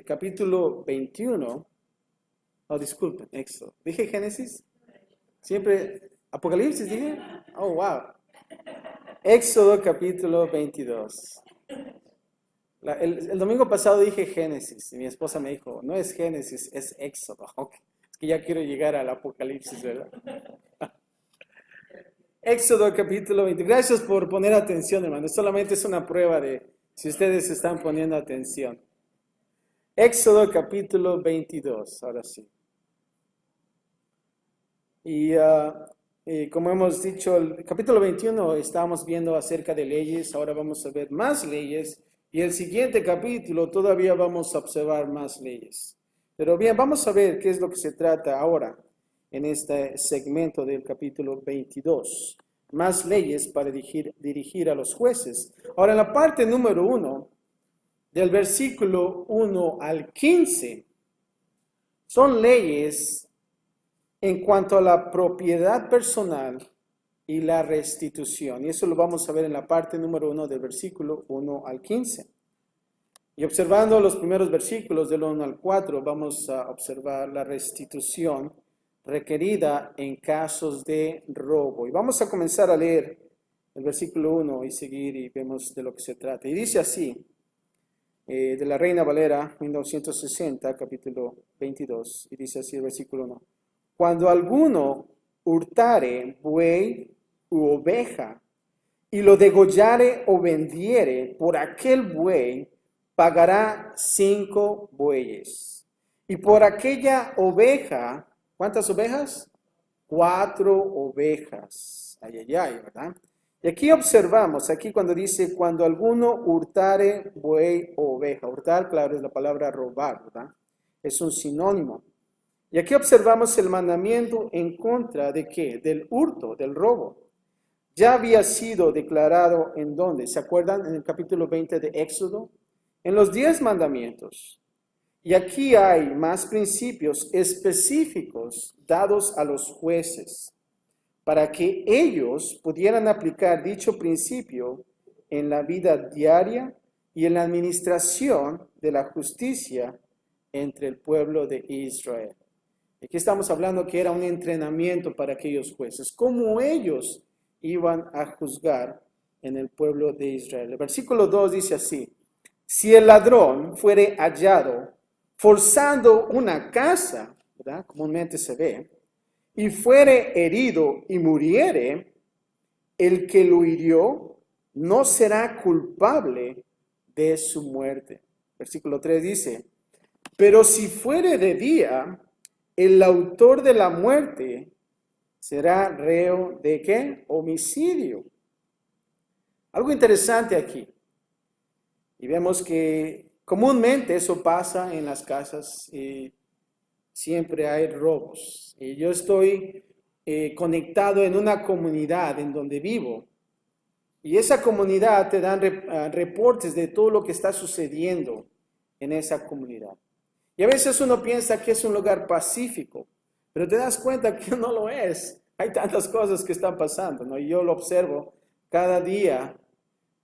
Capítulo 21. Oh, disculpen, Éxodo. ¿Dije Génesis? Siempre, Apocalipsis dije. Oh, wow. Éxodo capítulo 22. El domingo pasado dije Génesis y mi esposa me dijo, no es Génesis, es Éxodo. Okay. Es que ya quiero llegar al Apocalipsis, ¿verdad? Éxodo capítulo 20. Gracias por poner atención, hermano. Solamente es una prueba de si ustedes están poniendo atención. Éxodo capítulo 22, ahora sí. Y como hemos dicho, el capítulo 21 estábamos viendo acerca de leyes, ahora vamos a ver más leyes, y el siguiente capítulo todavía vamos a observar más leyes. Pero bien, vamos a ver qué es lo que se trata ahora en este segmento del capítulo 22. Más leyes para dirigir a los jueces. Ahora, en la parte número 1, del versículo 1 al 15, son leyes en cuanto a la propiedad personal y la restitución. Y eso lo vamos a ver en la parte número 1 del versículo 1 al 15. Y observando los primeros versículos del 1 al 4, vamos a observar la restitución requerida en casos de robo. Y vamos a comenzar a leer el versículo 1 y seguir y vemos de lo que se trata. Y dice así, de la Reina Valera, 1960, capítulo 22, y dice así el versículo 1. Cuando alguno hurtare buey u oveja, y lo degollare o vendiere, por aquel buey pagará 5 bueyes. Y por aquella oveja, ¿cuántas ovejas? 4 ovejas. Ay, ay, ay, ¿verdad? Y aquí observamos, aquí cuando dice, cuando alguno hurtare buey o oveja. Hurtar, claro, es la palabra robar, ¿verdad? Es un sinónimo. Y aquí observamos el mandamiento en contra de ¿qué? Del hurto, del robo. Ya había sido declarado en ¿dónde? ¿Se acuerdan? En el capítulo 20 de Éxodo. En los 10 mandamientos. Y aquí hay más principios específicos dados a los jueces para que ellos pudieran aplicar dicho principio en la vida diaria y en la administración de la justicia entre el pueblo de Israel. Aquí estamos hablando que era un entrenamiento para aquellos jueces, cómo ellos iban a juzgar en el pueblo de Israel. El versículo 2 dice así, si el ladrón fuere hallado forzando una casa, ¿verdad? Comúnmente se ve, y fuere herido y muriere, el que lo hirió no será culpable de su muerte. Versículo 3 dice, pero si fuere de día, el autor de la muerte será reo de ¿qué? Homicidio. Algo interesante aquí. Y vemos que comúnmente eso pasa en las casas y siempre hay robos. Y yo estoy conectado en una comunidad en donde vivo. Y esa comunidad te dan reportes de todo lo que está sucediendo en esa comunidad. Y a veces uno piensa que es un lugar pacífico, pero te das cuenta que no lo es. Hay tantas cosas que están pasando, ¿no? Y yo lo observo cada día,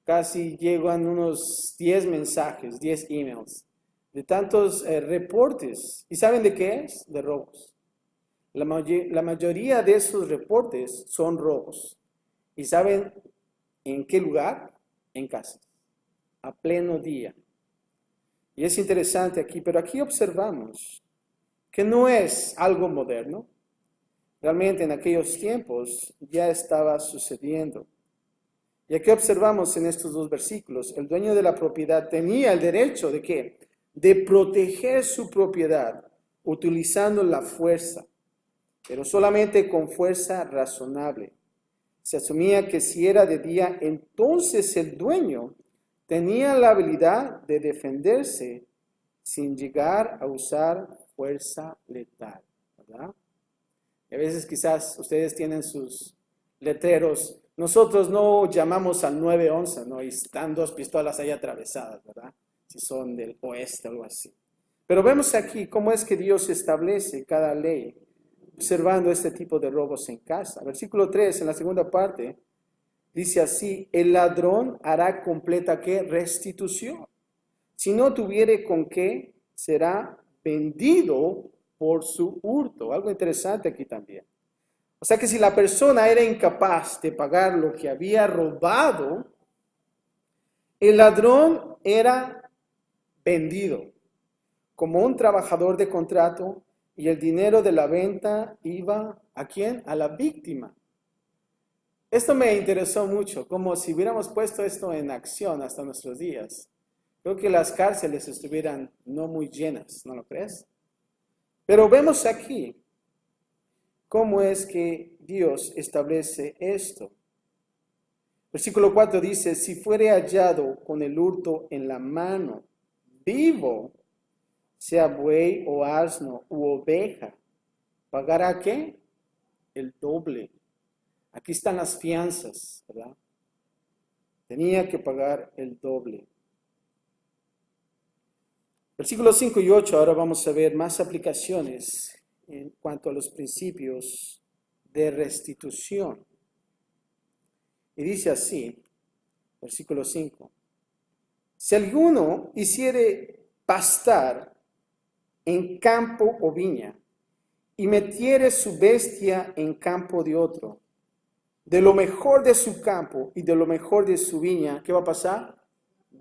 casi llegan unos 10 mensajes, 10 emails, de tantos reportes. ¿Y saben de qué es? De robos. La mayoría de esos reportes son robos. ¿Y saben en qué lugar? En casa, a pleno día. Y es interesante aquí, pero aquí observamos que no es algo moderno. Realmente en aquellos tiempos ya estaba sucediendo. Y aquí observamos en estos 2 versículos, el dueño de la propiedad tenía el derecho de ¿qué? De proteger su propiedad utilizando la fuerza, pero solamente con fuerza razonable. Se asumía que si era de día, entonces el dueño tenía la habilidad de defenderse sin llegar a usar fuerza letal, ¿verdad? Y a veces quizás ustedes tienen sus letreros. Nosotros no llamamos al 911, ¿no? Y están 2 pistolas ahí atravesadas, ¿verdad? Si son del oeste o algo así. Pero vemos aquí cómo es que Dios establece cada ley, observando este tipo de robos en casa. Versículo 3, en la segunda parte, dice así, el ladrón hará completa ¿qué? Restitución. Si no tuviere con qué, será vendido por su hurto. Algo interesante aquí también. O sea que si la persona era incapaz de pagar lo que había robado, el ladrón era vendido como un trabajador de contrato y el dinero de la venta iba ¿a quién? A la víctima. Esto me interesó mucho, como si hubiéramos puesto esto en acción hasta nuestros días. Creo que las cárceles estuvieran no muy llenas, ¿no lo crees? Pero vemos aquí cómo es que Dios establece esto. Versículo 4 dice, si fuere hallado con el hurto en la mano, vivo, sea buey o asno u oveja, ¿pagará qué? El doble. Aquí están las fianzas, ¿verdad? Tenía que pagar el doble. Versículos 5 y 8, ahora vamos a ver más aplicaciones en cuanto a los principios de restitución. Y dice así, versículo 5, si alguno hiciere pastar en campo o viña, y metiere su bestia en campo de otro, de lo mejor de su campo y de lo mejor de su viña, ¿qué va a pasar?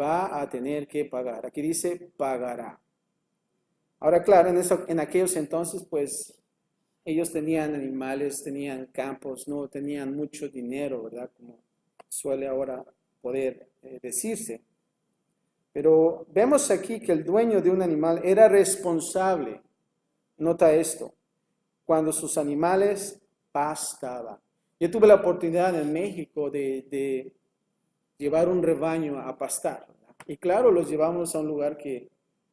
Va a tener que pagar. Aquí dice, pagará. Ahora, claro, en aquellos entonces, pues, ellos tenían animales, tenían campos, no tenían mucho dinero, ¿verdad? Como suele ahora poder decirse. Pero vemos aquí que el dueño de un animal era responsable. Nota esto, cuando sus animales pastaban. Yo tuve la oportunidad en México de llevar un rebaño a pastar, ¿verdad? Y claro, los llevamos a un lugar que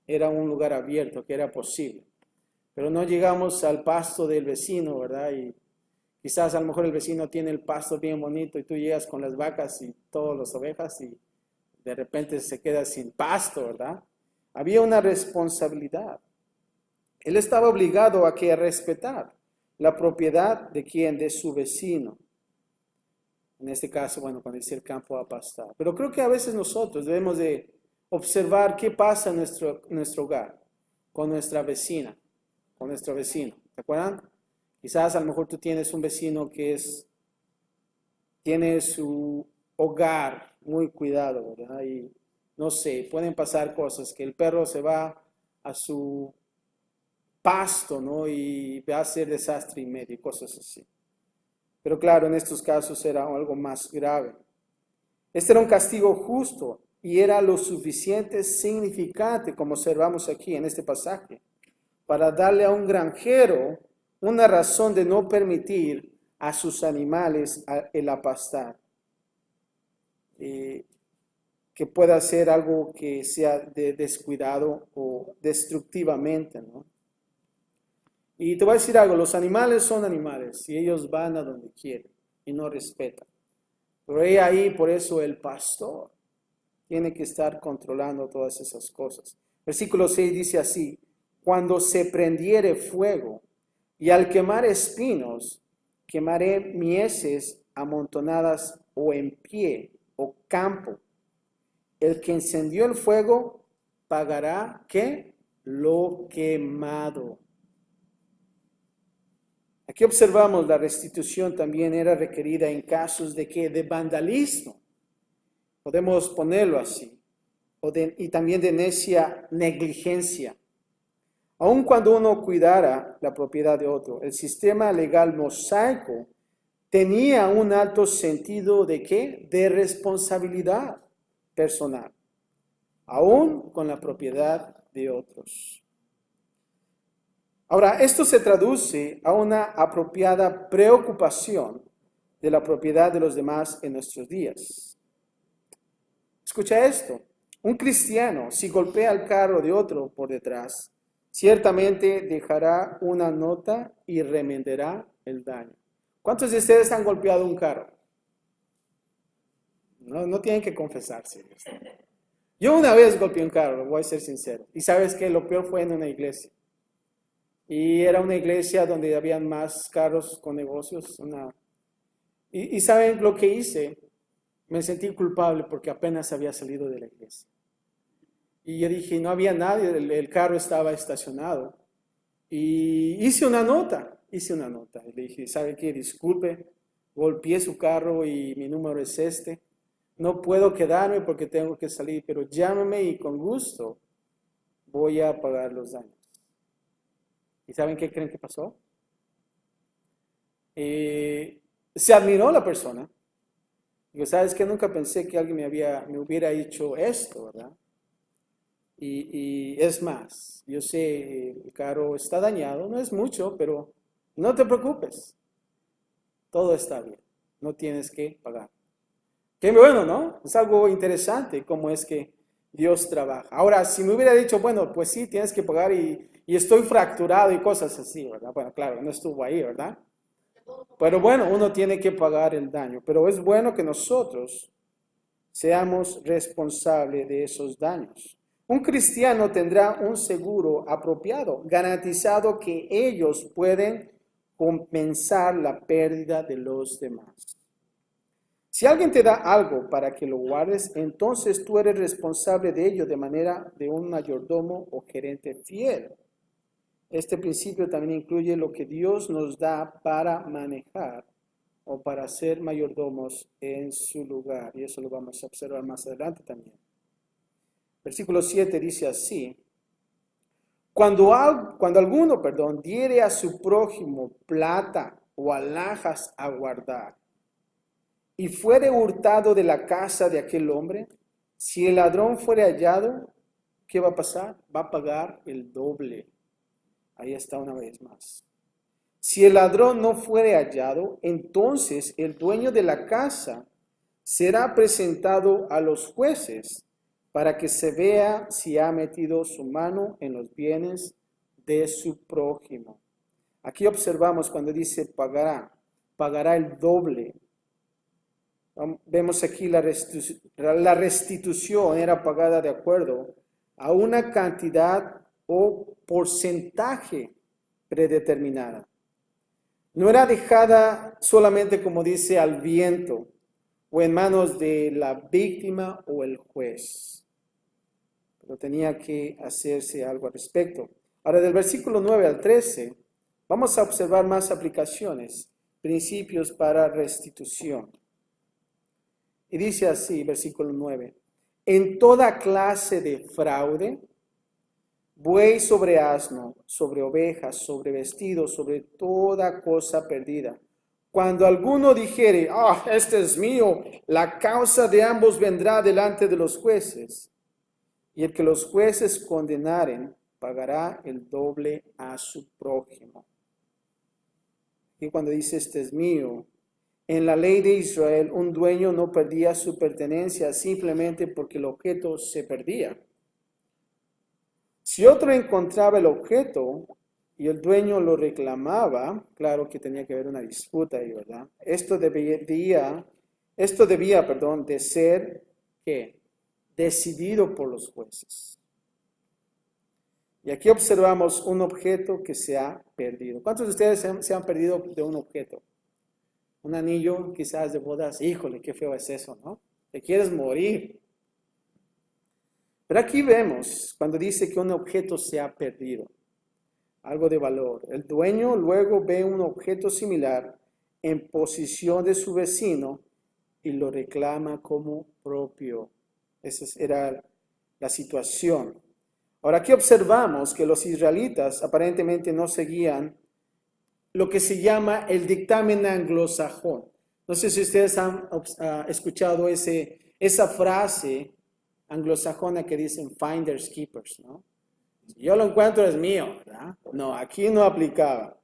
era un lugar abierto, que era posible. Pero no llegamos al pasto del vecino, ¿verdad? Y quizás a lo mejor el vecino tiene el pasto bien bonito y tú llegas con las vacas y todas las ovejas y de repente se queda sin pasto, ¿verdad? Había una responsabilidad. Él estaba obligado a respetar la propiedad de quién, de su vecino. En este caso, bueno, cuando dice el campo a pastar. Pero creo que a veces nosotros debemos de observar qué pasa en nuestro hogar, con nuestra vecina, con nuestro vecino. ¿Se acuerdan? Quizás a lo mejor tú tienes un vecino que tiene su hogar muy cuidado, ¿verdad? Y no sé, pueden pasar cosas, que el perro se va a su pasto, ¿no? Y va a hacer desastre y medio, cosas así. Pero claro, en estos casos era algo más grave. Este era un castigo justo y era lo suficiente significante, como observamos aquí en este pasaje, para darle a un granjero una razón de no permitir a sus animales el apastar. Que pueda ser algo que sea de descuidado o destructivamente, ¿no? Y te voy a decir algo, los animales son animales y ellos van a donde quieren y no respetan. Pero ahí, por eso el pastor tiene que estar controlando todas esas cosas. Versículo 6 dice así, cuando se prendiere fuego y al quemar espinos, quemaré mieses amontonadas o en pie o campo. El que encendió el fuego pagará, ¿qué? Lo quemado. Aquí observamos la restitución también era requerida en casos de ¿qué? De vandalismo. Podemos ponerlo así. Y también de necia negligencia. Aun cuando uno cuidara la propiedad de otro, el sistema legal mosaico tenía un alto sentido de ¿qué? De responsabilidad personal, aún con la propiedad de otros. Ahora, esto se traduce a una apropiada preocupación de la propiedad de los demás en nuestros días. Escucha esto, un cristiano, si golpea el carro de otro por detrás, ciertamente dejará una nota y remendará el daño. ¿Cuántos de ustedes han golpeado un carro? No tienen que confesarse. Yo una vez golpeé un carro, voy a ser sincero. Y sabes que lo peor fue en una iglesia. Y era una iglesia donde habían más carros con negocios. Y ¿saben lo que hice? Me sentí culpable porque apenas había salido de la iglesia. Y yo dije, no había nadie, el carro estaba estacionado. Y hice una nota. Y le dije, ¿sabe qué? Disculpe, golpeé su carro y mi número es este. No puedo quedarme porque tengo que salir, pero llámeme y con gusto voy a pagar los daños. ¿Y saben qué creen que pasó? Se admiró la persona. Digo, ¿sabes qué? Nunca pensé que alguien me hubiera hecho esto, ¿verdad? Y es más, yo sé, el carro está dañado, no es mucho, pero no te preocupes, todo está bien, no tienes que pagar. Qué bueno, ¿no? Es algo interesante cómo es que Dios trabaja. Ahora, si me hubiera dicho, bueno, pues sí, tienes que pagar y estoy fracturado y cosas así, ¿verdad? Bueno, claro, no estuvo ahí, ¿verdad? Pero bueno, uno tiene que pagar el daño, pero es bueno que nosotros seamos responsables de esos daños. Un cristiano tendrá un seguro apropiado, garantizado que ellos pueden compensar la pérdida de los demás. Si alguien te da algo para que lo guardes, entonces tú eres responsable de ello de manera de un mayordomo o gerente fiel. Este principio también incluye lo que Dios nos da para manejar o para ser mayordomos en su lugar. Y eso lo vamos a observar más adelante también. Versículo 7 dice así: cuando alguno, diere a su prójimo plata o alhajas a guardar, y fuere hurtado de la casa de aquel hombre, si el ladrón fuere hallado, ¿qué va a pasar? Va a pagar el doble. Ahí está una vez más. Si el ladrón no fuere hallado, entonces el dueño de la casa será presentado a los jueces para que se vea si ha metido su mano en los bienes de su prójimo. Aquí observamos cuando dice pagará el doble. Vemos aquí la restitución era pagada de acuerdo a una cantidad o porcentaje predeterminada. No era dejada solamente, como dice, al viento o en manos de la víctima o el juez, pero tenía que hacerse algo al respecto. Ahora, del versículo 9 al 13, vamos a observar más aplicaciones, principios para restitución. Y dice así, versículo 9, en toda clase de fraude, buey sobre asno, sobre ovejas, sobre vestido, sobre toda cosa perdida. Cuando alguno dijere, este es mío, la causa de ambos vendrá delante de los jueces. Y el que los jueces condenaren, pagará el doble a su prójimo. Y cuando dice, este es mío, en la ley de Israel, un dueño no perdía su pertenencia simplemente porque el objeto se perdía. Si otro encontraba el objeto y el dueño lo reclamaba, claro que tenía que haber una disputa ahí, ¿verdad? Esto debía, de ser, ¿qué? Decidido por los jueces. Y aquí observamos un objeto que se ha perdido. ¿Cuántos de ustedes se han perdido de un objeto? Un anillo quizás de bodas. Híjole, qué feo es eso, ¿no? Te quieres morir. Pero aquí vemos cuando dice que un objeto se ha perdido, algo de valor. El dueño luego ve un objeto similar en posición de su vecino y lo reclama como propio. Esa era la situación. Ahora aquí observamos que los israelitas aparentemente no seguían lo que se llama el dictamen anglosajón. No sé si ustedes han escuchado esa frase anglosajona que dicen finders keepers, ¿no? Si yo lo encuentro es mío, ¿verdad? No, aquí no aplicaba.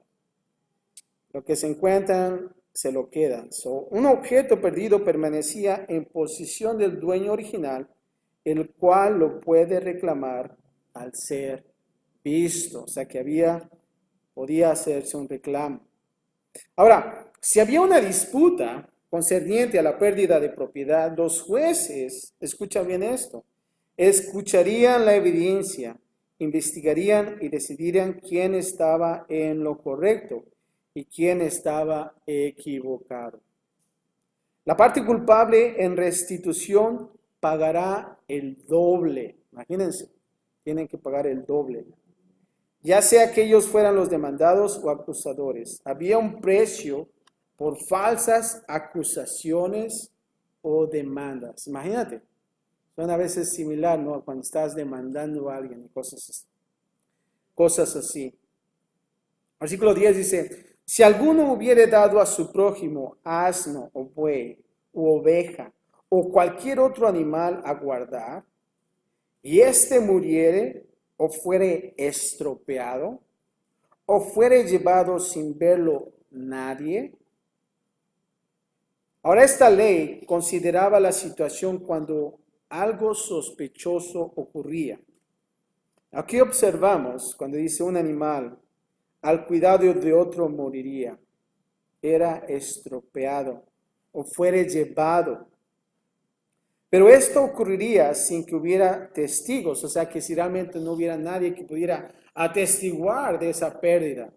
Lo que se encuentran se lo quedan. Un objeto perdido permanecía en posición del dueño original, el cual lo puede reclamar al ser visto. O sea que podía hacerse un reclamo. Ahora, si había una disputa concerniente a la pérdida de propiedad, los jueces, escucha bien esto, escucharían la evidencia, investigarían y decidirían quién estaba en lo correcto y quién estaba equivocado. La parte culpable en restitución pagará el doble. Imagínense, tienen que pagar el doble. Ya sea que ellos fueran los demandados o acusadores. Había un precio por falsas acusaciones o demandas. Imagínate, son a veces similar, ¿no? Cuando estás demandando a alguien y cosas así. Versículo 10 dice, si alguno hubiere dado a su prójimo asno o buey u oveja o cualquier otro animal a guardar, y éste muriere o fuere estropeado, o fuere llevado sin verlo nadie. Ahora esta ley consideraba la situación cuando algo sospechoso ocurría. Aquí observamos cuando dice un animal al cuidado de otro moriría, era estropeado o fuere llevado. Pero esto ocurriría sin que hubiera testigos, o sea que si realmente no hubiera nadie que pudiera atestiguar de esa pérdida.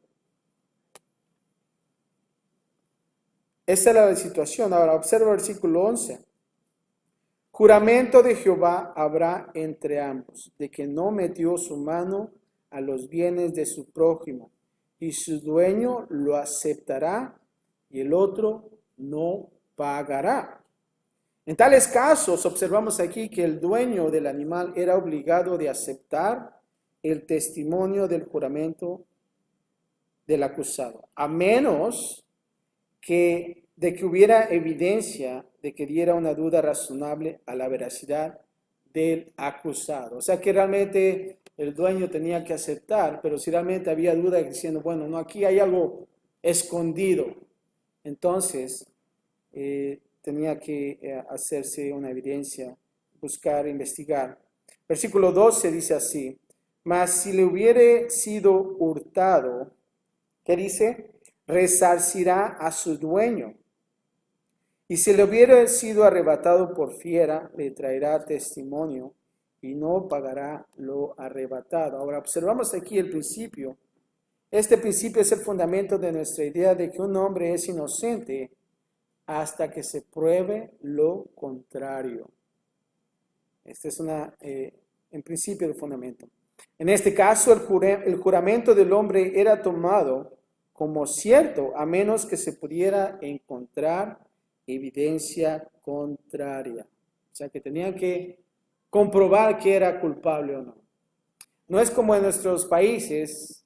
Esa era la situación. Ahora observa el versículo 11. Juramento de Jehová habrá entre ambos, de que no metió su mano a los bienes de su prójimo, y su dueño lo aceptará y el otro no pagará. En tales casos, observamos aquí que el dueño del animal era obligado de aceptar el testimonio del juramento del acusado, a menos de que hubiera evidencia de que diera una duda razonable a la veracidad del acusado. O sea que realmente el dueño tenía que aceptar, pero si realmente había duda diciendo, bueno, no, aquí hay algo escondido, entonces tenía que hacerse una evidencia, buscar, investigar. Versículo 12 dice así, mas si le hubiere sido hurtado, ¿qué dice? Resarcirá a su dueño. Y si le hubiere sido arrebatado por fiera, le traerá testimonio y no pagará lo arrebatado. Ahora observamos aquí el principio. Este principio es el fundamento de nuestra idea de que un hombre es inocente hasta que se pruebe lo contrario. Este es en principio el fundamento. En este caso, el juramento del hombre era tomado como cierto, a menos que se pudiera encontrar evidencia contraria. O sea, que tenían que comprobar que era culpable o no. No es como en nuestros países,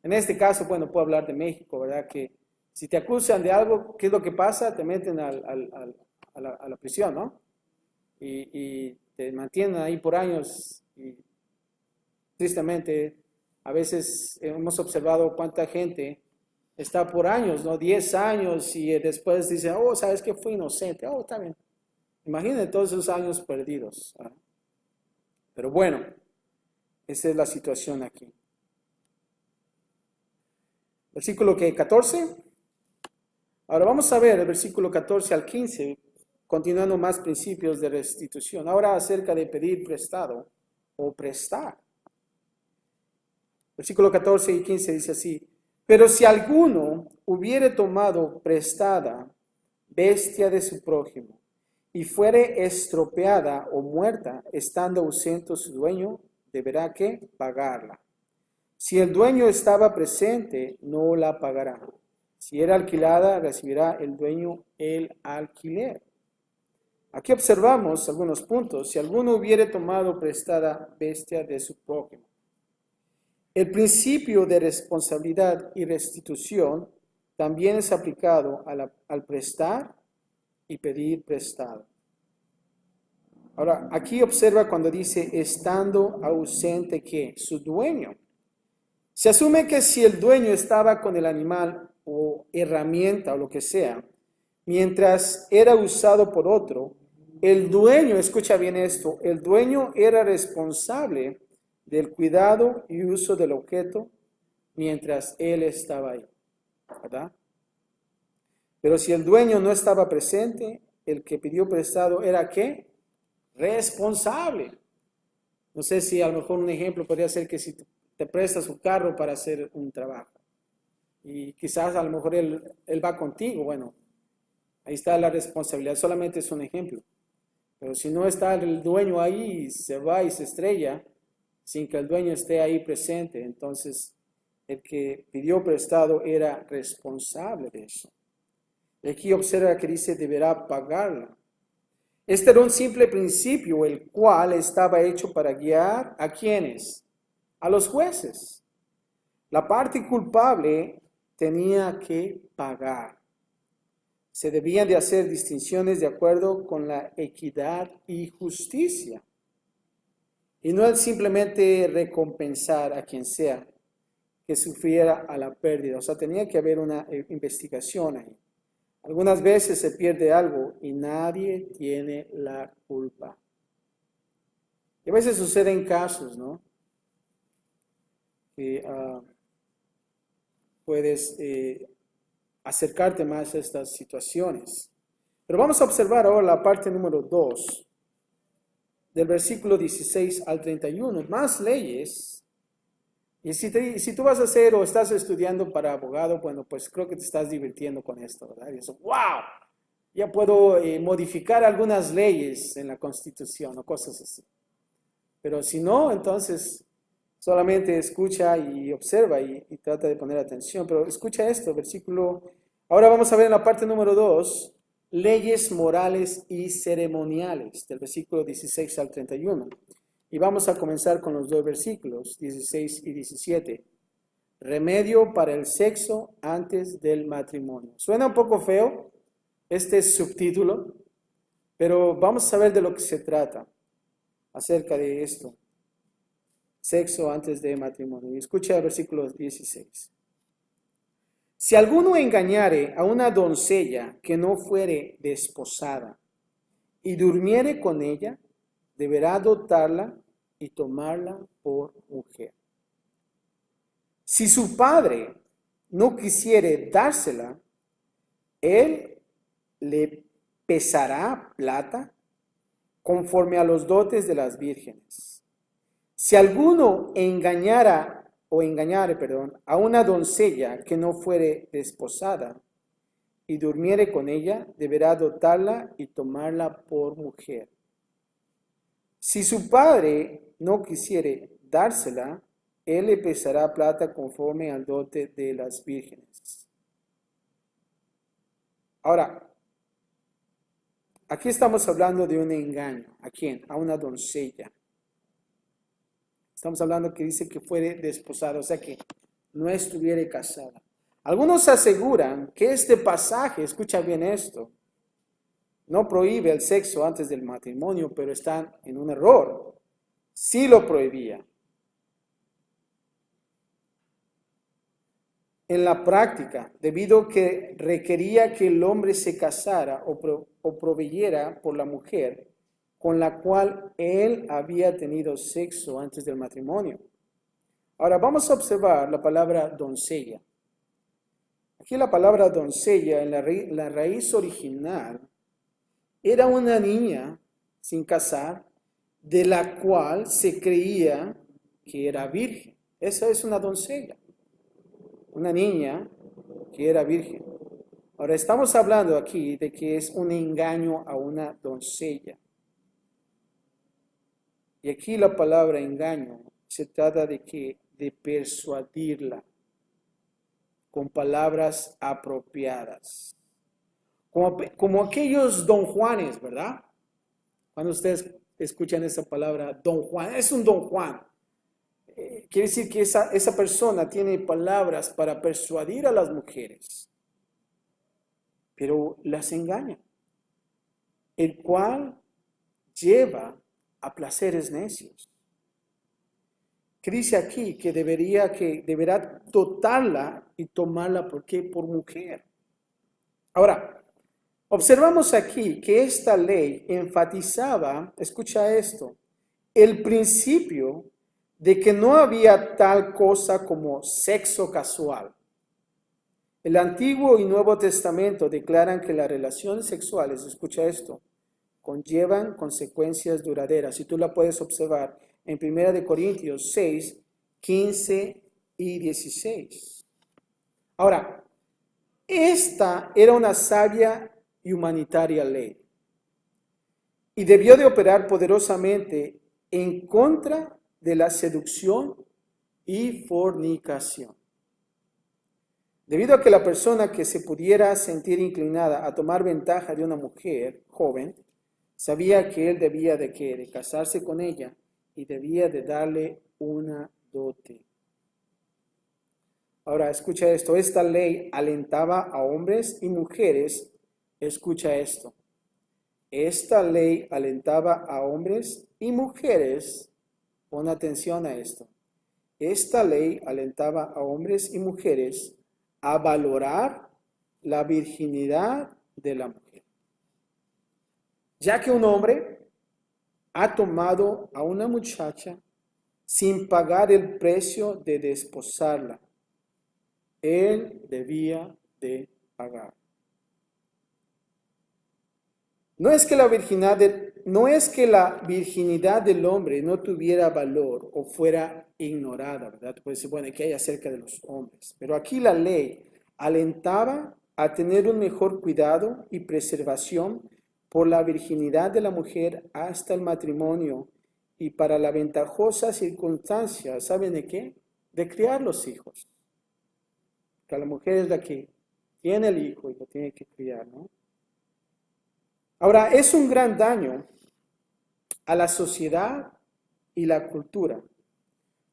en este caso, bueno, puedo hablar de México, ¿verdad? Que si te acusan de algo, ¿qué es lo que pasa? Te meten a la prisión, ¿no? Y te mantienen ahí por años. Y tristemente, a veces hemos observado cuánta gente está por años, ¿no? 10 años y después dice, oh, ¿sabes qué? Fui inocente. Oh, está bien. Imaginen todos esos años perdidos. ¿Ah? Pero bueno, esa es la situación aquí. Versículo 14. Ahora vamos a ver el versículo 14 al 15, continuando más principios de restitución. Ahora acerca de pedir prestado o prestar. Versículo 14 y 15 dice así, pero si alguno hubiere tomado prestada bestia de su prójimo y fuere estropeada o muerta, estando ausente su dueño, deberá que pagarla. Si el dueño estaba presente, no la pagará. Si era alquilada, recibirá el dueño el alquiler. Aquí observamos algunos puntos. Si alguno hubiere tomado prestada bestia de su prójimo. El principio de responsabilidad y restitución también es aplicado al prestar y pedir prestado. Ahora, aquí observa cuando dice estando ausente que su dueño. Se asume que si el dueño estaba con el animal o herramienta o lo que sea, mientras era usado por otro, el dueño, escucha bien esto, el dueño era responsable del cuidado y uso del objeto mientras él estaba ahí, ¿verdad? Pero si el dueño no estaba presente, el que pidió prestado era ¿qué? Responsable. No sé si a lo mejor un ejemplo podría ser que si te presta su carro para hacer un trabajo y quizás a lo mejor él va contigo, bueno, ahí está la responsabilidad, solamente es un ejemplo. Pero si no está el dueño ahí, se va y se estrella sin que el dueño esté ahí presente, entonces el que pidió prestado era responsable de eso. Y aquí observa que dice deberá pagarla. Este era un simple principio, el cual estaba hecho para guiar a quienes, a los jueces. La parte culpable tenía que pagar. Se debían de hacer distinciones de acuerdo con la equidad y justicia. Y no es simplemente recompensar a quien sea que sufriera a la pérdida. O sea, tenía que haber una investigación ahí. Algunas veces se pierde algo y nadie tiene la culpa. Y a veces suceden casos, ¿no? Que puedes acercarte más a estas situaciones. Pero vamos a observar ahora la parte número 2, del versículo 16 al 31. Más leyes. Y si tú vas a hacer o estás estudiando para abogado, bueno, pues creo que te estás divirtiendo con esto, ¿verdad? Y eso, ¡wow! Ya puedo modificar algunas leyes en la Constitución o cosas así. Pero si no, entonces solamente escucha y observa y trata de poner atención. Pero escucha esto, versículo. Ahora vamos a ver en la parte número 2, leyes morales y ceremoniales, del versículo 16 al 31. Y vamos a comenzar con los dos versículos, 16 y 17. Remedio para el sexo antes del matrimonio. Suena un poco feo este subtítulo, pero vamos a ver de lo que se trata acerca de esto. Sexo antes del matrimonio. Y escucha el versículo 16. Si alguno engañare a una doncella que no fuere desposada y durmiere con ella, deberá dotarla y tomarla por mujer. Si su padre no quisiere dársela, él le pesará plata conforme a los dotes de las vírgenes. Si alguno engañare, a una doncella que no fuere desposada y durmiere con ella, deberá dotarla y tomarla por mujer. Si su padre no quisiere dársela, él le pesará plata conforme al dote de las vírgenes. Ahora, aquí estamos hablando de un engaño. ¿A quién? A una doncella. Estamos hablando que dice que fuere desposada, o sea que no estuviera casada. Algunos aseguran que este pasaje, escucha bien esto, no prohíbe el sexo antes del matrimonio, pero están en un error. Sí lo prohibía. En la práctica, debido a que requería que el hombre se casara o proveyera por la mujer con la cual él había tenido sexo antes del matrimonio. Ahora vamos a observar la palabra doncella. Aquí la palabra doncella en la raíz original era una niña sin casar de la cual se creía que era virgen. Esa es una doncella. Una niña que era virgen. Ahora estamos hablando aquí de que es un engaño a una doncella. Y aquí la palabra engaño se trata de persuadirla con palabras apropiadas. Como aquellos don Juanes, ¿verdad? Cuando ustedes escuchan esa palabra, don Juan, es un don Juan. Quiere decir que esa persona tiene palabras para persuadir a las mujeres, pero las engaña, el cual lleva a placeres necios. Que dice aquí que deberá dotarla y tomarla por mujer. Ahora, observamos aquí que esta ley enfatizaba, escucha esto, el principio de que no había tal cosa como sexo casual. El Antiguo y Nuevo Testamento declaran que las relaciones sexuales, escucha esto, conllevan consecuencias duraderas. Y tú la puedes observar en 1 Corintios 6, 15 y 16. Ahora, esta era una sabia y humanitaria ley. y debió de operar poderosamente en contra de la seducción y fornicación. Debido a que la persona que se pudiera sentir inclinada a tomar ventaja de una mujer joven, sabía que él debía de casarse con ella y debía de darle una dote. Ahora, escucha esto, esta ley alentaba a hombres y mujeres, escucha esto, esta ley alentaba a hombres y mujeres, pon atención a esto, esta ley alentaba a hombres y mujeres a valorar la virginidad de la mujer. Ya que un hombre ha tomado a una muchacha sin pagar el precio de desposarla, él debía de pagar. No es que la virginidad del hombre no tuviera valor o fuera ignorada, ¿verdad? Puede decir, bueno, ¿qué hay acerca de los hombres? Pero aquí la ley alentaba a tener un mejor cuidado y preservación por la virginidad de la mujer hasta el matrimonio y para la ventajosa circunstancia, ¿saben de qué? De criar los hijos. Que la mujer es la que tiene el hijo y lo tiene que criar, ¿no? Ahora, es un gran daño a la sociedad y la cultura.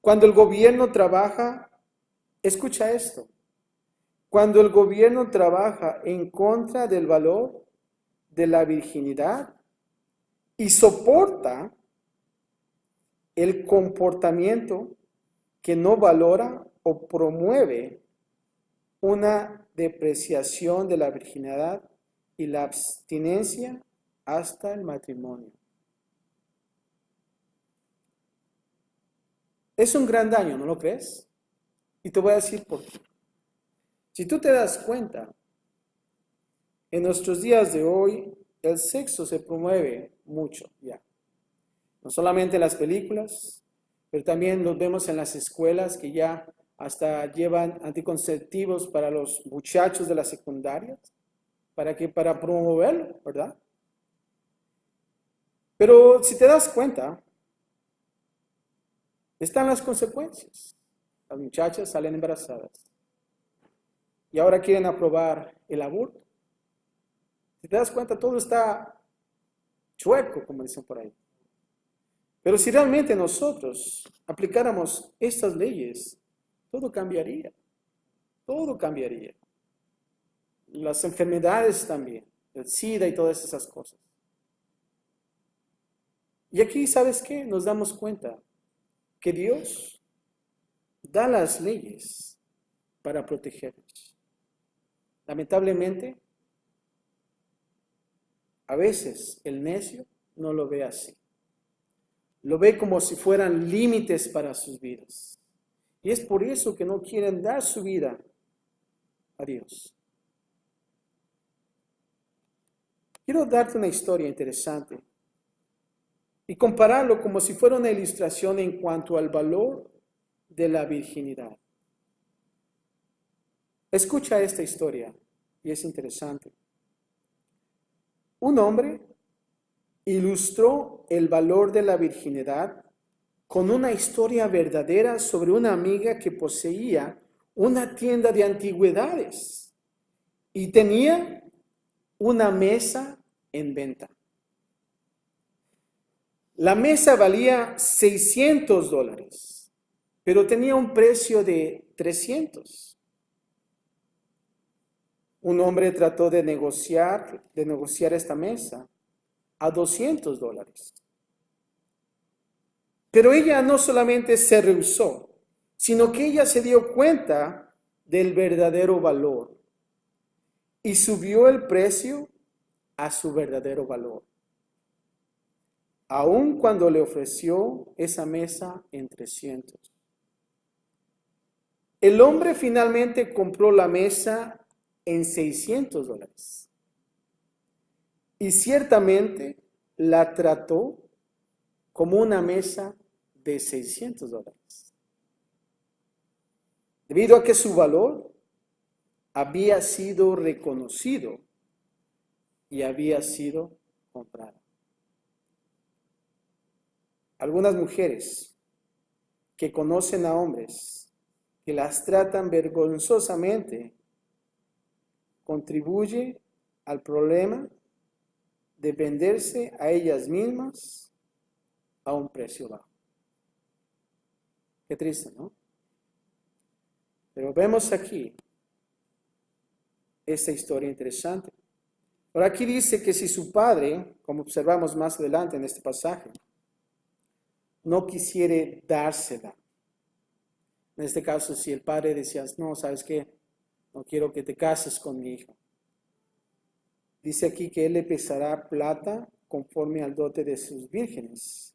Cuando el gobierno trabaja, escucha esto, cuando el gobierno trabaja en contra del valor de la virginidad y soporta el comportamiento que no valora o promueve una depreciación de la virginidad y la abstinencia hasta el matrimonio. Es un gran daño, ¿no lo crees? Y te voy a decir por qué. Si tú te das cuenta, en nuestros días de hoy, el sexo se promueve mucho ya. No solamente en las películas, pero también lo vemos en las escuelas que ya hasta llevan anticonceptivos para los muchachos de las secundarias. ¿Para qué? Para promoverlo, ¿verdad? Pero si te das cuenta, están las consecuencias. Las muchachas salen embarazadas y ahora quieren aprobar el aborto. Si te das cuenta, todo está chueco, como dicen por ahí. Pero si realmente nosotros aplicáramos estas leyes, todo cambiaría. Todo cambiaría. Las enfermedades también, el SIDA y todas esas cosas. Y aquí, ¿sabes qué? Nos damos cuenta que Dios da las leyes para protegernos. Lamentablemente, a veces el necio no lo ve así. Lo ve como si fueran límites para sus vidas. Y es por eso que no quieren dar su vida a Dios. Quiero darte una historia interesante y compararlo como si fuera una ilustración en cuanto al valor de la virginidad. Escucha esta historia y es interesante. Un hombre ilustró el valor de la virginidad con una historia verdadera sobre una amiga que poseía una tienda de antigüedades y tenía una mesa en venta. La mesa valía $600, pero tenía un precio de 300. Un hombre trató de negociar esta mesa a $200. Pero ella no solamente se rehusó, sino que ella se dio cuenta del verdadero valor y subió el precio a su verdadero valor, aun cuando le ofreció esa mesa en 300. El hombre finalmente compró la mesa en $600 y ciertamente la trató como una mesa de $600, debido a que su valor había sido reconocido y había sido comprado. algunas mujeres que conocen a hombres que las tratan vergonzosamente, contribuye al problema de venderse a ellas mismas a un precio bajo. Qué triste, ¿no? Pero vemos aquí esta historia interesante. Ahora aquí dice que si su padre, como observamos más adelante en este pasaje, no quisiere dársela. En este caso, si el padre decía, no, ¿sabes qué? No quiero que te cases con mi hijo. Dice aquí que él le pesará plata conforme al dote de sus vírgenes.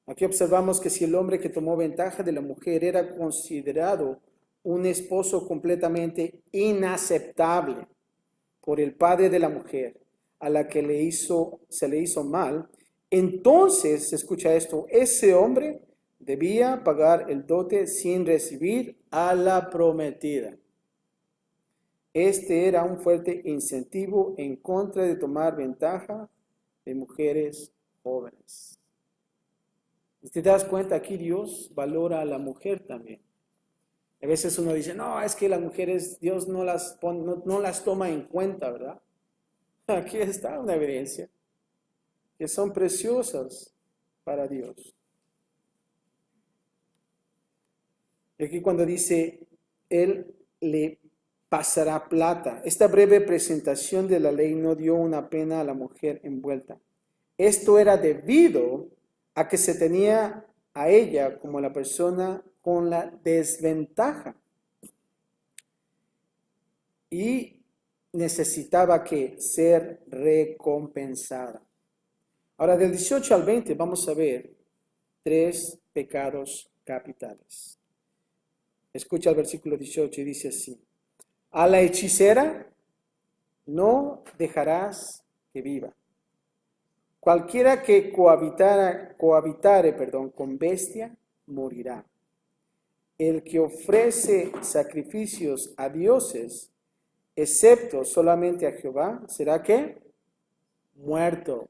Aquí observamos que si el hombre que tomó ventaja de la mujer era considerado un esposo completamente inaceptable por el padre de la mujer, a la que se le hizo mal, entonces, escucha esto, ese hombre debía pagar el dote sin recibir a la prometida. Este era un fuerte incentivo en contra de tomar ventaja de mujeres jóvenes. Si te das cuenta, aquí Dios valora a la mujer también. A veces uno dice, no, es que las mujeres, Dios no las toma en cuenta, ¿verdad? Aquí está una evidencia que son preciosas para Dios. Y aquí cuando dice, Él le pasará plata. Esta breve presentación de la ley no dio una pena a la mujer envuelta. Esto era debido a que se tenía a ella como la persona con la desventaja y necesitaba que ser recompensada. Ahora, del 18 al 20 vamos a ver 3 pecados capitales. Escucha el versículo 18 y dice así: a la hechicera no dejarás que viva. Cualquiera que cohabitare con bestia, morirá. El que ofrece sacrificios a dioses, excepto solamente a Jehová, ¿será qué? Muerto.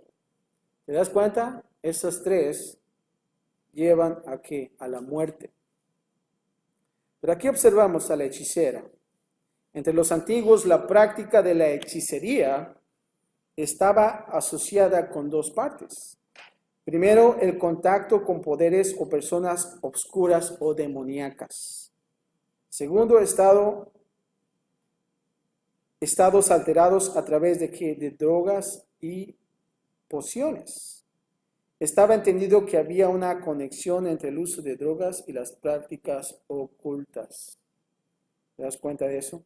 ¿Te das cuenta? Esas 3 llevan a qué? A la muerte. Pero aquí observamos a la hechicera. Entre los antiguos, la práctica de la hechicería estaba asociada con 2 partes. Primero, el contacto con poderes o personas obscuras o demoníacas. Segundo, estados alterados a través de ¿qué? De drogas y pociones. Estaba entendido que había una conexión entre el uso de drogas y las prácticas ocultas. ¿Te das cuenta de eso?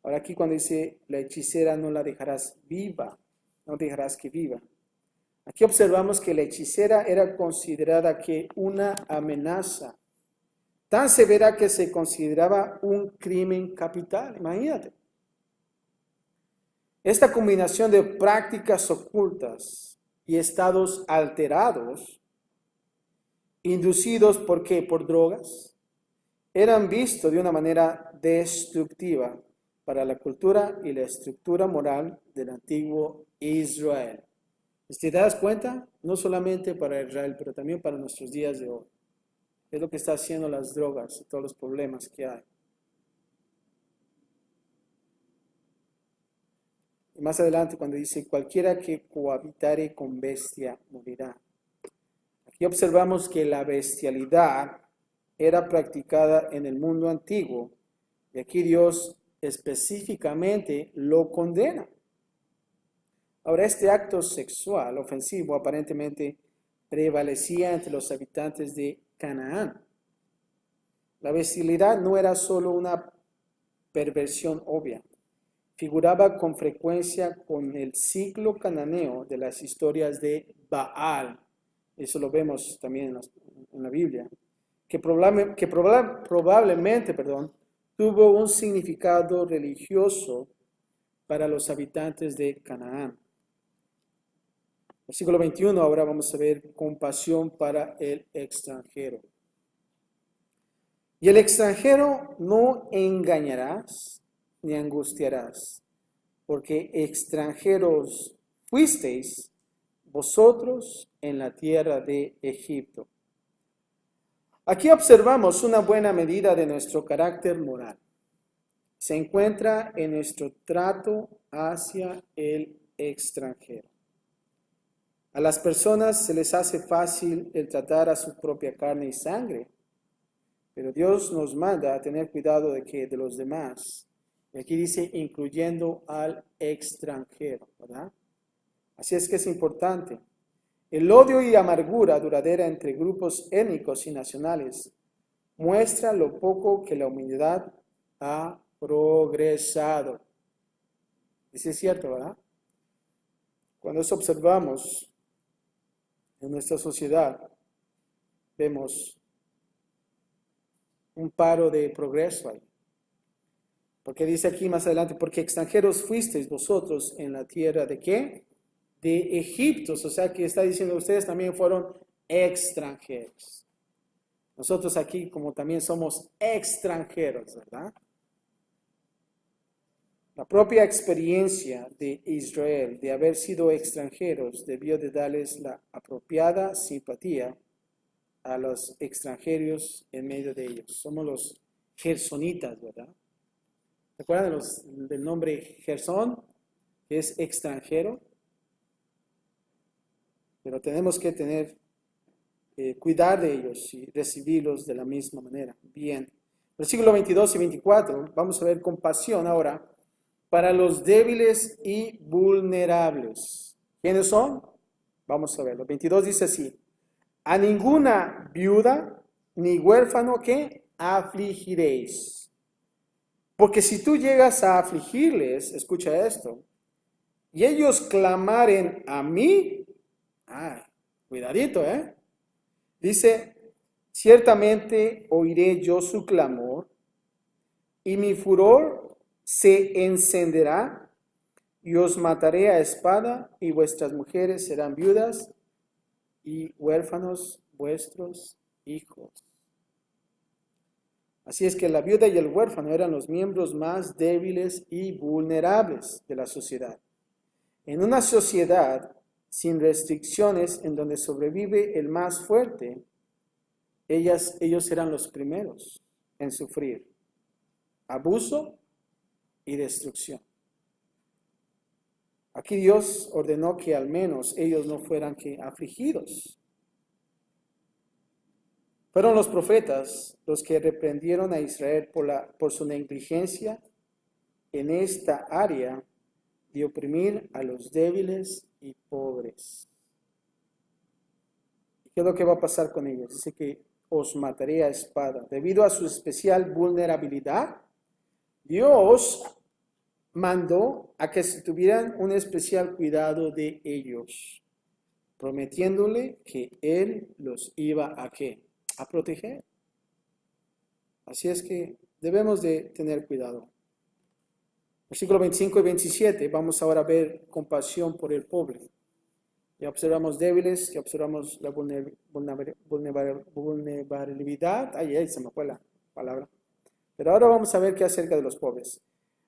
Ahora aquí cuando dice la hechicera no la dejarás viva, no dejarás que viva. Aquí observamos que la hechicera era considerada que una amenaza tan severa que se consideraba un crimen capital. Imagínate. Esta combinación de prácticas ocultas y estados alterados, inducidos ¿por qué? Por drogas, eran vistos de una manera destructiva para la cultura y la estructura moral del antiguo Israel. Si te das cuenta, no solamente para Israel, pero también para nuestros días de hoy. Es lo que está haciendo las drogas y todos los problemas que hay. Y más adelante cuando dice, cualquiera que cohabitare con bestia morirá. Aquí observamos que la bestialidad era practicada en el mundo antiguo y aquí Dios específicamente lo condena. Ahora, este acto sexual ofensivo aparentemente prevalecía entre los habitantes de Canaán. La bestialidad no era solo una perversión obvia, figuraba con frecuencia con el ciclo cananeo de las historias de Baal. Eso lo vemos también en la Biblia, que probablemente tuvo un significado religioso para los habitantes de Canaán. Versículo 21, ahora vamos a ver compasión para el extranjero. Y el extranjero no engañarás ni angustiarás, porque extranjeros fuisteis vosotros en la tierra de Egipto. Aquí observamos una buena medida de nuestro carácter moral. Se encuentra en nuestro trato hacia el extranjero. A las personas se les hace fácil el tratar a su propia carne y sangre, pero Dios nos manda a tener cuidado de los demás. Y aquí dice, incluyendo al extranjero, ¿verdad? Así es que es importante. El odio y amargura duradera entre grupos étnicos y nacionales muestra lo poco que la humanidad ha progresado. Y sí es cierto, ¿verdad? Cuando eso observamos en nuestra sociedad, vemos un paro de progreso ahí. Porque dice aquí más adelante, porque extranjeros fuisteis vosotros en la tierra ¿de qué? De Egipto. O sea que está diciendo, ustedes también fueron extranjeros. Nosotros aquí como también somos extranjeros, ¿verdad? La propia experiencia de Israel de haber sido extranjeros debió de darles la apropiada simpatía a los extranjeros en medio de ellos. Somos los gersonitas, ¿verdad? ¿Se acuerdan del nombre Gersón? Que es extranjero. Pero tenemos que cuidar de ellos y recibirlos de la misma manera. Bien. Versículo 22 y 24. Vamos a ver compasión ahora para los débiles y vulnerables. ¿Quiénes son? Vamos a verlo. 22 dice así. A ninguna viuda ni huérfano que afligiréis. Porque si tú llegas a afligirles, escucha esto, y ellos clamaren a mí, cuidadito, dice, ciertamente oiré yo su clamor, y mi furor se encenderá, y os mataré a espada, y vuestras mujeres serán viudas, y huérfanos vuestros hijos. Así es que la viuda y el huérfano eran los miembros más débiles y vulnerables de la sociedad. En una sociedad sin restricciones, en donde sobrevive el más fuerte, ellos eran los primeros en sufrir abuso y destrucción. Aquí Dios ordenó que al menos ellos no fueran afligidos. Fueron los profetas los que reprendieron a Israel por su negligencia en esta área de oprimir a los débiles y pobres. ¿Qué es lo que va a pasar con ellos? Dice que os mataré a espada. Debido a su especial vulnerabilidad, Dios mandó a que se tuvieran un especial cuidado de ellos, prometiéndole que Él los iba a ¿qué? A proteger. Así es que debemos de tener cuidado. Versículos 25 y 27, vamos ahora a ver compasión por el pobre. Ya observamos débiles, ya observamos la vulnerabilidad. Ay, se me fue la palabra. Pero ahora vamos a ver qué acerca de los pobres.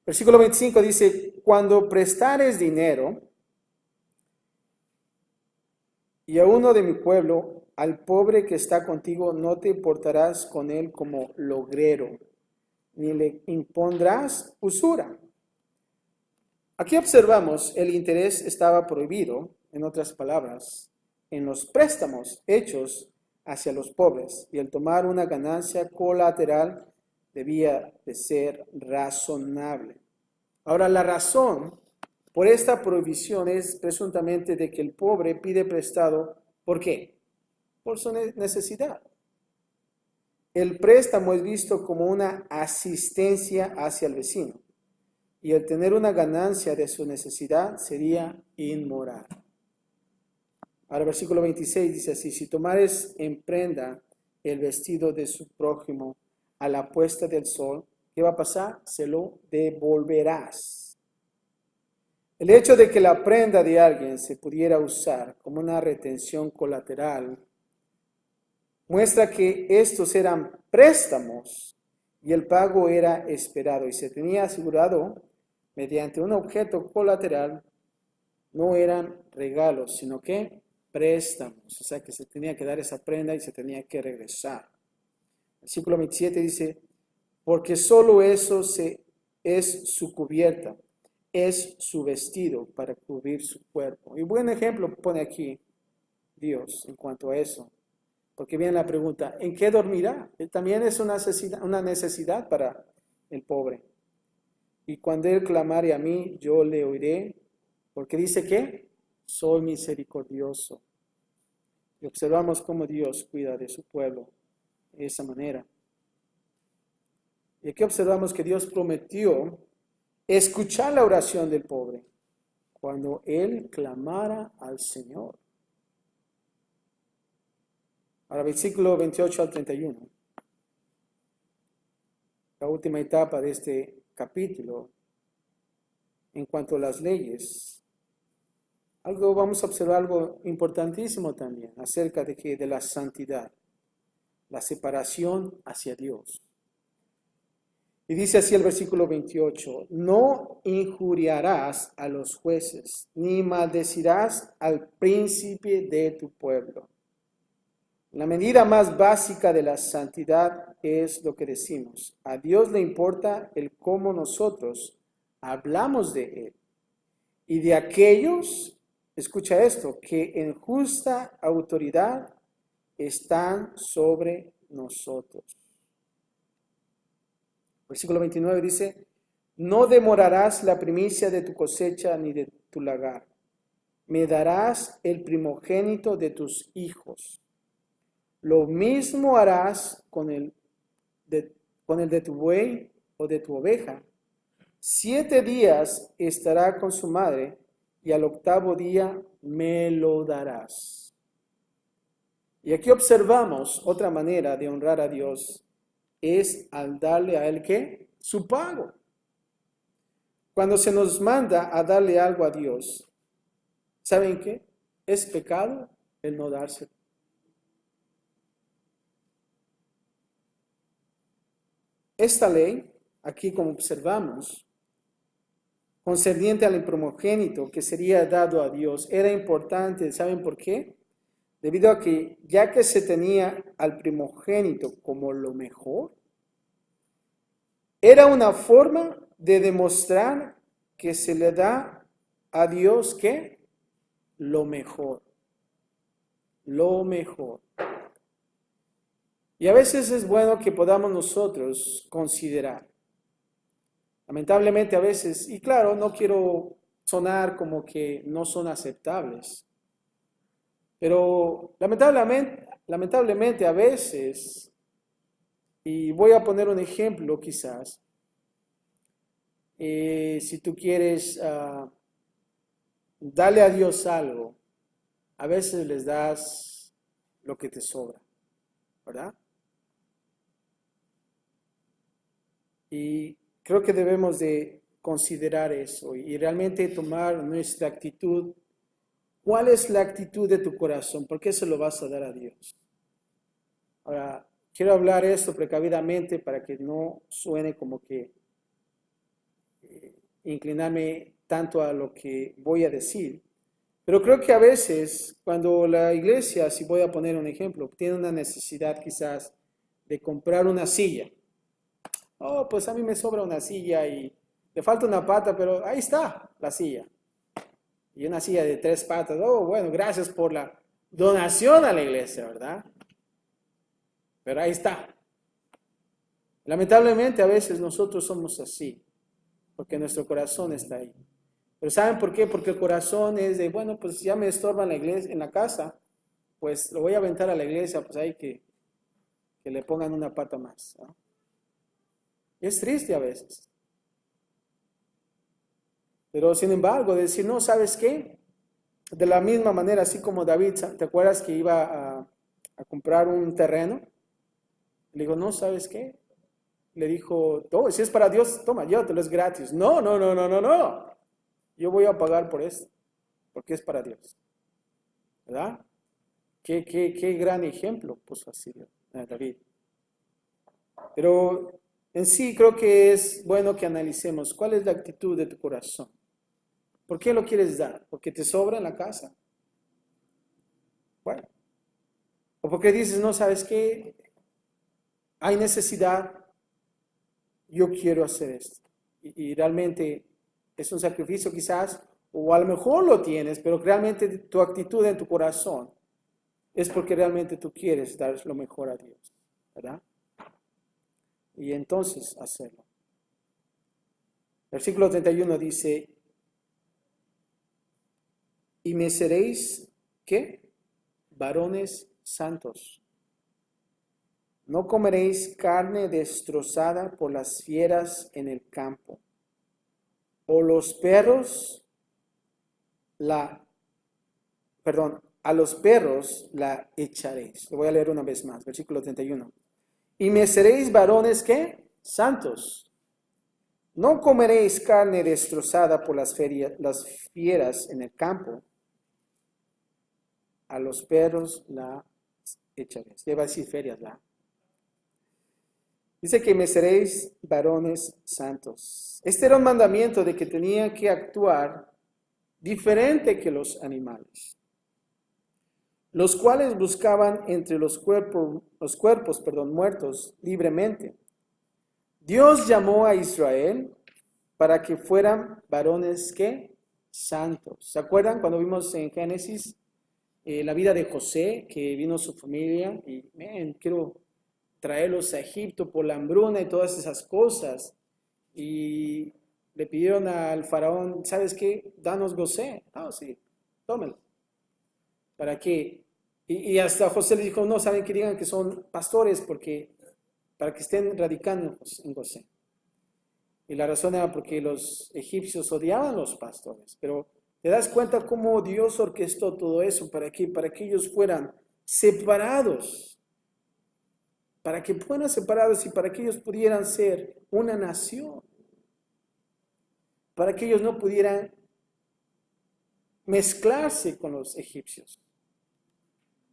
Versículo 25 dice, cuando prestares dinero, y a uno de mi pueblo, al pobre que está contigo, no te portarás con él como logrero, ni le impondrás usura. Aquí observamos, el interés estaba prohibido, en otras palabras, en los préstamos hechos hacia los pobres, y el tomar una ganancia colateral debía de ser razonable. Ahora, la razón por esta prohibición es presuntamente de que el pobre pide prestado, ¿por qué? Por su necesidad. El préstamo es visto como una asistencia hacia el vecino, y el tener una ganancia de su necesidad sería inmoral. Ahora, versículo 26 dice así, si tomares en prenda el vestido de su prójimo a la puesta del sol, ¿qué va a pasar? Se lo devolverás. El hecho de que la prenda de alguien se pudiera usar como una retención colateral muestra que estos eran préstamos y el pago era esperado y se tenía asegurado mediante un objeto colateral. No eran regalos, sino que préstamos. O sea que se tenía que dar esa prenda y se tenía que regresar. Versículo 27 dice, porque solo eso es su cubierta, es su vestido para cubrir su cuerpo. Y buen ejemplo pone aquí Dios en cuanto a eso. Porque viene la pregunta, ¿en qué dormirá? También es una necesidad para el pobre. Y cuando él clamare a mí, yo le oiré, porque dice que soy misericordioso. Y observamos cómo Dios cuida de su pueblo de esa manera. Y aquí observamos que Dios prometió escuchar la oración del pobre cuando él clamara al Señor. Ahora, versículo 28 al 31. La última etapa de este capítulo en cuanto a las leyes. Vamos a observar algo importantísimo también acerca de la santidad, la separación hacia Dios. Y dice así el versículo 28, no injuriarás a los jueces, ni maldecirás al príncipe de tu pueblo. La medida más básica de la santidad es lo que decimos. A Dios le importa el cómo nosotros hablamos de Él. Y de aquellos, escucha esto, que en justa autoridad están sobre nosotros. Versículo 29 dice, no demorarás la primicia de tu cosecha ni de tu lagar. Me darás el primogénito de tus hijos. Lo mismo harás con el de tu buey o de tu oveja. 7 días estará con su madre y al 8º día me lo darás. Y aquí observamos otra manera de honrar a Dios, es al darle a Él, ¿qué? Su pago. Cuando se nos manda a darle algo a Dios, ¿saben qué? Es pecado el no dárselo. Esta ley, aquí como observamos, concerniente al primogénito que sería dado a Dios, era importante, ¿saben por qué? Debido a que ya que se tenía al primogénito como lo mejor, era una forma de demostrar que se le da a Dios, ¿qué? Lo mejor. Lo mejor. Y a veces es bueno que podamos nosotros considerar. Lamentablemente a veces, y claro, no quiero sonar como que no son aceptables, pero lamentablemente a veces, y voy a poner un ejemplo quizás, si tú quieres darle a Dios algo, a veces les das lo que te sobra, ¿verdad? Y creo que debemos de considerar eso y realmente tomar nuestra actitud. ¿Cuál es la actitud de tu corazón? ¿Por qué se lo vas a dar a Dios? Ahora, quiero hablar esto precavidamente para que no suene como que inclinarme tanto a lo que voy a decir. Pero creo que a veces cuando la iglesia, si voy a poner un ejemplo, tiene una necesidad quizás de comprar una silla. Oh, pues a mí me sobra una silla y le falta una pata, pero ahí está la silla. Y una silla de 3 patas. Oh, bueno, gracias por la donación a la iglesia, ¿verdad? Pero ahí está. Lamentablemente a veces nosotros somos así, porque nuestro corazón está ahí. Pero ¿saben por qué? Porque el corazón es de, bueno, pues ya me estorba en la iglesia, en la casa, pues lo voy a aventar a la iglesia, pues hay que le pongan una pata más, ¿no? Es triste a veces. Pero sin embargo, decir, no, ¿sabes qué? De la misma manera, así como David, ¿te acuerdas que iba a comprar un terreno? Le digo, no, ¿sabes qué? Le dijo, oh, si es para Dios, toma, llévatelo, es gratis. No, no, no, no, no, no. Yo voy a pagar por esto, porque es para Dios. ¿Verdad? Qué gran ejemplo puso así David. Pero en sí creo que es bueno que analicemos cuál es la actitud de tu corazón. ¿Por qué lo quieres dar? ¿Porque te sobra en la casa? Bueno. ¿O porque dices, no, sabes qué? hay necesidad, yo quiero hacer esto. Y realmente es un sacrificio quizás, o a lo mejor lo tienes, pero realmente tu actitud en tu corazón es porque realmente tú quieres dar lo mejor a Dios, ¿verdad? Y entonces hacerlo. Versículo 31 dice, y me seréis, ¿qué? Varones santos. No comeréis carne destrozada por las fieras en el campo, o los perros a los perros la echaréis. Lo voy a leer una vez más, versículo 31. Y me seréis varones, ¿qué? Santos. No comeréis carne destrozada por las fieras en el campo, a los perros la echaréis. Ya va a decir ferias, la. Dice que me seréis varones santos. Este era un mandamiento de que tenían que actuar diferente que los animales, los cuales buscaban entre los cuerpos, muertos libremente. Dios llamó a Israel para que fueran varones, ¿qué? Santos. ¿Se acuerdan cuando vimos en Génesis la vida de José, que vino su familia y, quiero traerlos a Egipto por la hambruna y todas esas cosas? Y le pidieron al faraón, ¿sabes qué? Danos Gosé. Ah, sí, tómelo. ¿Para qué? Y hasta José le dijo, no, saben que digan que son pastores para que estén radicando en Gosé. Y la razón era porque los egipcios odiaban a los pastores. Pero te das cuenta cómo Dios orquestó todo eso para que ellos fueran separados. Para que fueran separados y para que ellos pudieran ser una nación. Para que ellos no pudieran mezclarse con los egipcios.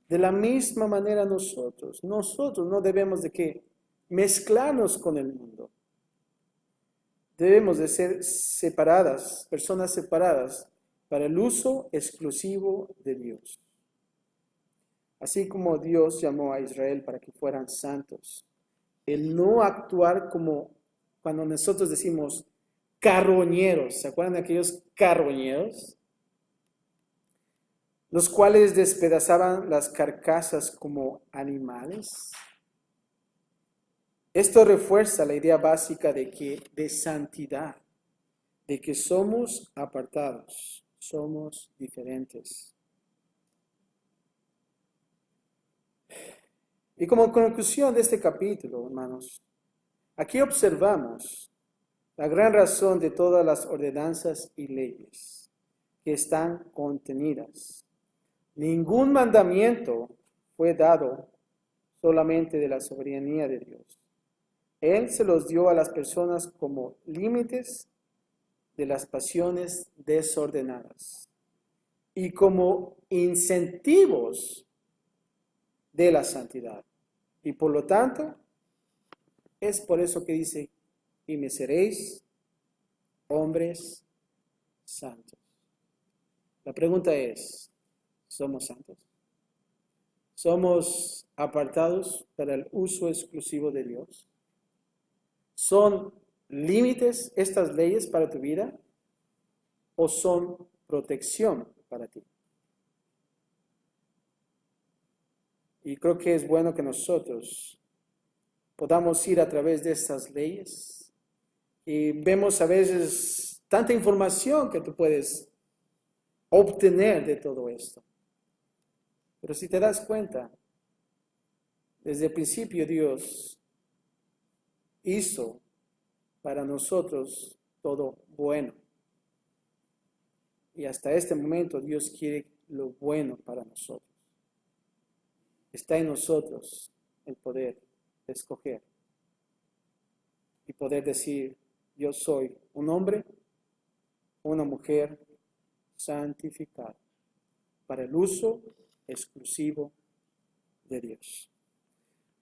De la misma manera nosotros no debemos de qué mezclarnos con el mundo. Debemos de ser separadas, personas separadas para el uso exclusivo de Dios. Así como Dios llamó a Israel para que fueran santos. El no actuar como cuando nosotros decimos carroñeros. ¿Se acuerdan de aquellos carroñeros? Los cuales despedazaban las carcasas como animales. Esto refuerza la idea básica de santidad, de que somos apartados, somos diferentes. Y como conclusión de este capítulo, hermanos, aquí observamos la gran razón de todas las ordenanzas y leyes que están contenidas. Ningún mandamiento fue dado solamente de la soberanía de Dios. Él se los dio a las personas como límites de las pasiones desordenadas y como incentivos de la santidad. Y por lo tanto, es por eso que dice, y me seréis hombres santos. La pregunta es, ¿somos santos? ¿Somos apartados para el uso exclusivo de Dios? ¿Son límites estas leyes para tu vida o son protección para ti? Y creo que es bueno que nosotros podamos ir a través de estas leyes y vemos a veces tanta información que tú puedes obtener de todo esto. Pero si te das cuenta, desde el principio Dios hizo para nosotros todo bueno. Y hasta este momento Dios quiere lo bueno para nosotros. Está en nosotros el poder escoger y poder decir, yo soy un hombre, una mujer santificada para el uso exclusivo de Dios.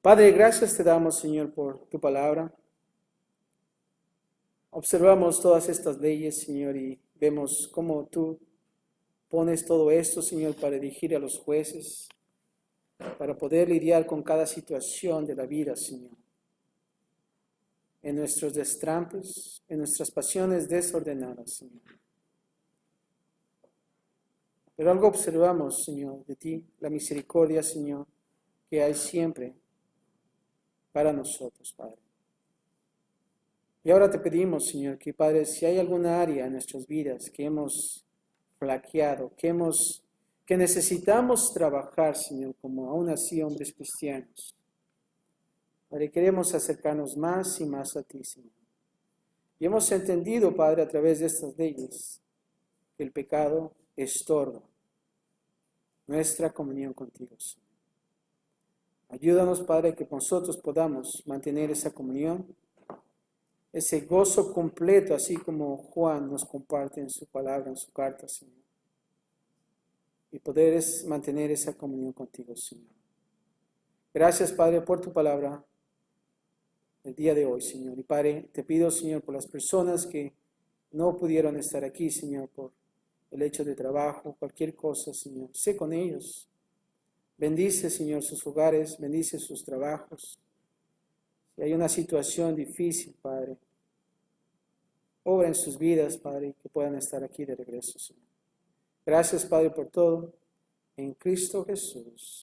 Padre, gracias te damos, Señor, por tu palabra. Observamos todas estas leyes, Señor, y vemos cómo tú pones todo esto, Señor, para dirigir a los jueces, para poder lidiar con cada situación de la vida, Señor. en nuestros destrampes, en nuestras pasiones desordenadas, Señor. Pero algo observamos, Señor, de ti, la misericordia, Señor, que hay siempre para nosotros, Padre. Y ahora te pedimos, Señor, que, Padre, si hay alguna área en nuestras vidas que hemos flaqueado, que necesitamos trabajar, Señor, como aún así hombres cristianos, Padre, queremos acercarnos más y más a ti, Señor. Y hemos entendido, Padre, a través de estas leyes, que el pecado estorba nuestra comunión contigo, Señor. Ayúdanos, Padre, que nosotros podamos mantener esa comunión, ese gozo completo, así como Juan nos comparte en su palabra, en su carta, Señor. Y poder mantener esa comunión contigo, Señor. Gracias, Padre, por tu palabra el día de hoy, Señor. Y Padre, te pido, Señor, por las personas que no pudieron estar aquí, Señor, por el hecho de trabajo, cualquier cosa, Señor. Sé con ellos. Bendice, Señor, sus hogares, bendice sus trabajos. Si hay una situación difícil, Padre, obra en sus vidas, Padre, que puedan estar aquí de regreso, Señor. Gracias, Padre, por todo. En Cristo Jesús.